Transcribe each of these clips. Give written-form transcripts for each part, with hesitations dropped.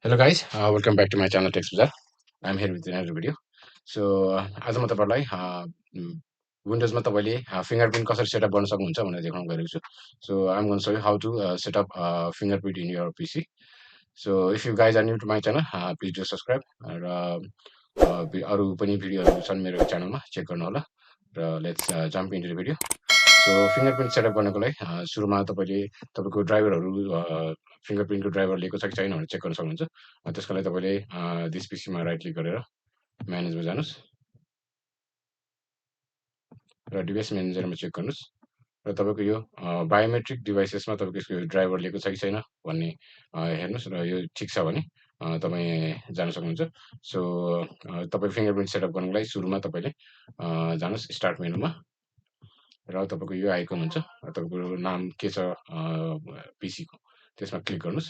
Hello guys, welcome back to my channel Text Bazaar. I'm here with another video. So आज म तपाईहरुलाई विन्डोजमा तपाईले fingerprint कसरी setup गर्न सक्नुहुन्छ भनेर देखाउन गइरहेको छु. So I'm going to show you how to set up fingerprint in your PC. So if you guys are new to my channel, please do subscribe र अरु पनि भिडियोहरु छन् मेरो च्यानलमा चेक गर्नु होला र let's jump into the video. So fingerprint setup गर्नको लागि सुरुमा तपाईले तपाईको ड्राइभरहरु फिंगरप्रिन्टको ड्राइभर लिएको छ कि छैन भनेर चेक गर्न सक्नुहुन्छ. त्यसको लागि तपाईले दिस पीसीमा राइट क्लिक गरेर म्यानेजमा जानुस् र डिभाइस म्यानेजरमा चेक गर्नुस् र तपाईको यो बायोमेट्रिक डिभाइसेसमा तपाईको यसको ड्राइभर लिएको छ कि छैन भन्ने हेर्नुस् र यो ठीक छ भने तपाई जान सक्नुहुन्छ. सो तपाई फिंगरप्रिन्ट सेटअप गर्नको लागि सुरुमा तपाईले जानुस् स्टार्ट मेनुमा र तपाईको यो आइकन हुन्छ तपाईको नाम के छ पीसी को त्यसमा क्लिक गर्नुस्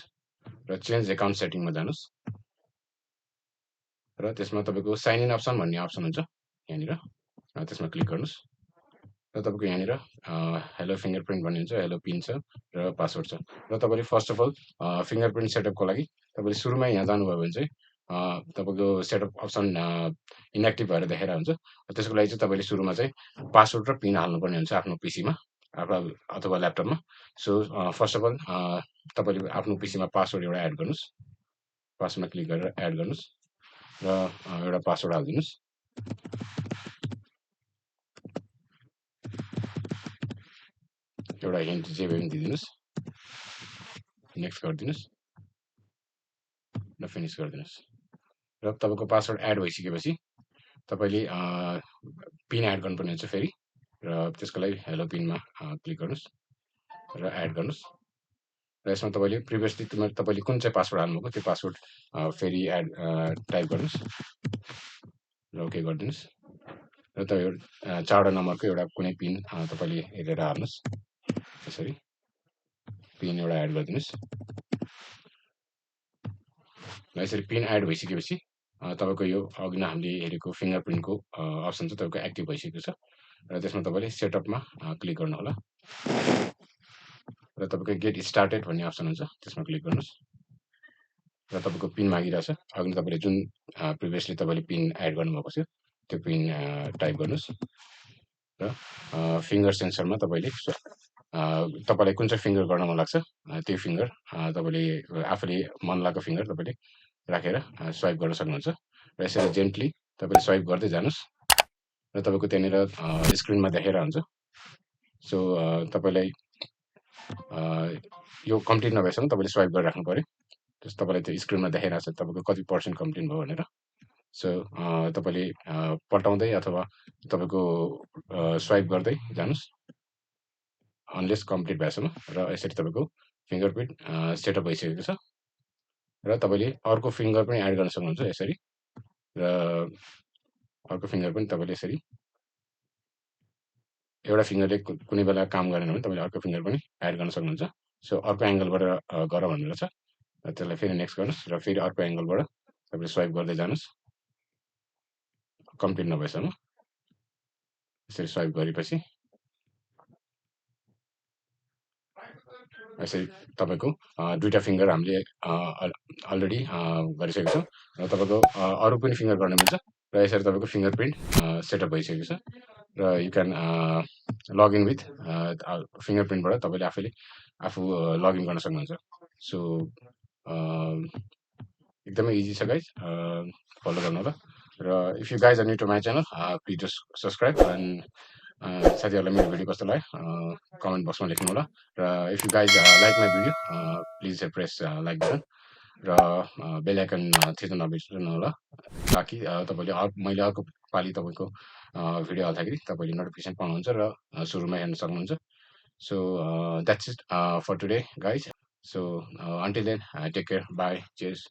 र चेन्ज अकाउन्ट सेटिङमा जानुस् र त्यसमा तपाईको साइन इन अप्सन भन्ने अप्सन हुन्छ यहाँनिर त्यसमा क्लिक गर्नुस् र तपाईको यहाँनिर हेलो फिंगरप्रिन्ट भन्ने हुन्छ हेलो पिन छ र पासवर्ड छ र तपाईले फर्स्ट अफ अल फिंगरप्रिन्ट सेटअपको लागि तपाईले सुरुमै यहाँ जानुभयो भने चाहिँ तपाईको सेटअप अप्सन इनएक्टिभ भएर देखाइरा हुन्छ. त्यसको लागि चाहिँ तपाईले सुरुमा चाहिँ पासवर्ड र पिन हाल्नुपर्ने हुन्छ आफ्नो पीसीमा अथवा ल्यापटपमा. सो फर्स्ट अफ अल तपाईले आफ्नो पीसीमा पासवर्ड एउटा एड गर्नुस्. पासवर्डमा क्लिक गरेर एड गर्नुस् र एउटा पासवर्ड हाल्दिनुस्. एउटा हिन्ट जे पनि दिदिनुस्. नेक्स्ट गरिदिनुस् र फिनिश गरिदिनुस् र तपाईको पासवर्ड एड भइसकेपछि तपाईले पिन एड गर्नुपर्ने हुन्छ फेरि र त्यसको लागि हेलो पिनमा क्लिक गर्नुस् र एड गर्नुस् र यसमा तपाईले प्रिभियसली तपाईले कुन चाहिँ पासवर्ड हाल्नुभएको त्यो पासवर्ड फेरि एड टाइप गर्नुस् र ओके गरिदिनुस् र तपाईँ चारवटा नम्बरको एउटा कुनै पिन तपाईले हेरेर हाल्नुस्. त्यसरी पिन एउटा एड गरिदिनुस् र यसरी पिन एड भइसकेपछि तपाईको यो अघि नै हामीले हेरेको फिंगरप्रिन्टको अप्सन चाहिँ तपाईको एक्टिभ भइसकेको छ र त्यसमा तपाईले सेटअपमा क्लिक गर्नु होला र तपाईको गेट स्टार्टेड भन्ने अप्सन हुन्छ त्यसमा क्लिक गर्नुस् र तपाईको पिन मागिरहेछ. अघि तपाईले जुन प्रिभियसली तपाईले पिन एड गर्नुभएको थियो त्यो पिन टाइप गर्नुस् र फिंगर सेन्सरमा तपाईले तपाईलाई कुन चाहिँ फिंगर गर्न मन लाग्छ त्यो फिंगर तपाईले आफूले मन लागेको फिंगर तपाईले राखेर स्वाइप गर्न सक्नुहुन्छ र यसरी जेन्टली तपाईले स्वाइप गर्दै जानुस् र तपाईको त्यहाँनिर स्क्रिनमा देखाइरा हुन्छ. सो तपाईलाई यो कम्प्लिट नभएसम्म तपाईले स्वाइप गरेर राख्नु पर्यो. त्यस तपाईलाई त्यो स्क्रिनमा देखाइरहेछ तपाईको कति पर्सेन्ट कम्प्लिट भयो भनेर. सो तपाईले पल्टाउँदै अथवा तपाईको स्वाइप गर्दै जानुस् अनलेस कम्प्लिट भएसम्म र यसरी तपाईको फिंगरप्रिन्ट सेटअप भइसकेको छ र तपाईले अर्को फिंगर पनि एड गर्न सक्नुहुन्छ यसरी र अर्को फिंगर पनि तपाईले यसरी एउटा फिंगरले कुनै बेला काम गरेन भने तपाईले अर्को फिंगर पनि एड गर्न सक्नुहुन्छ. सो अर्को एंगलबाट गर भनेर छ र त्यसलाई फेरि नेक्स्ट गर्नुस् र फेरि अर्को एंगलबाट तपाईले स्वाइप गर्दै जानुस् कम्प्लिट नभएसम्म. यसरी स्वाइप गरेपछि यसरी तपाईको दुईटा फिंगर हामीले अलरेडी गरिसकेको छौं र तपाईको अरु पनि फिंगर गर्न मिल्छ र यसरी तपाईको फिंगरप्रिन्ट सेटअप भइसकेको छ र यु क्यान लगइन विथ फिंगरप्रिन्टबाट तपाईले आफू लगइन गर्न सक्नुहुन्छ. सो एकदमै इजी छ गाइज, फलो गर्नु होला र if you guys are new to my channel please just subscribe and साथीहरुलाई मेरो भिडियो कस्तो लाग्यो कमेन्ट बक्समा लेख्नु होला र if you guys like my video please press like button र बेल आइकन थिच्न नबिर्सनु होला ताकि तपाईले मैले अर्को पाली तपाईको भिडियो हाल्दाखेरि तपाईले नोटिफिकेसन पाउनुहुन्छ र सुरुमा हेर्न सक्नुहुन्छ. So that's it for today guys. So until then, take care. Bye. Cheers.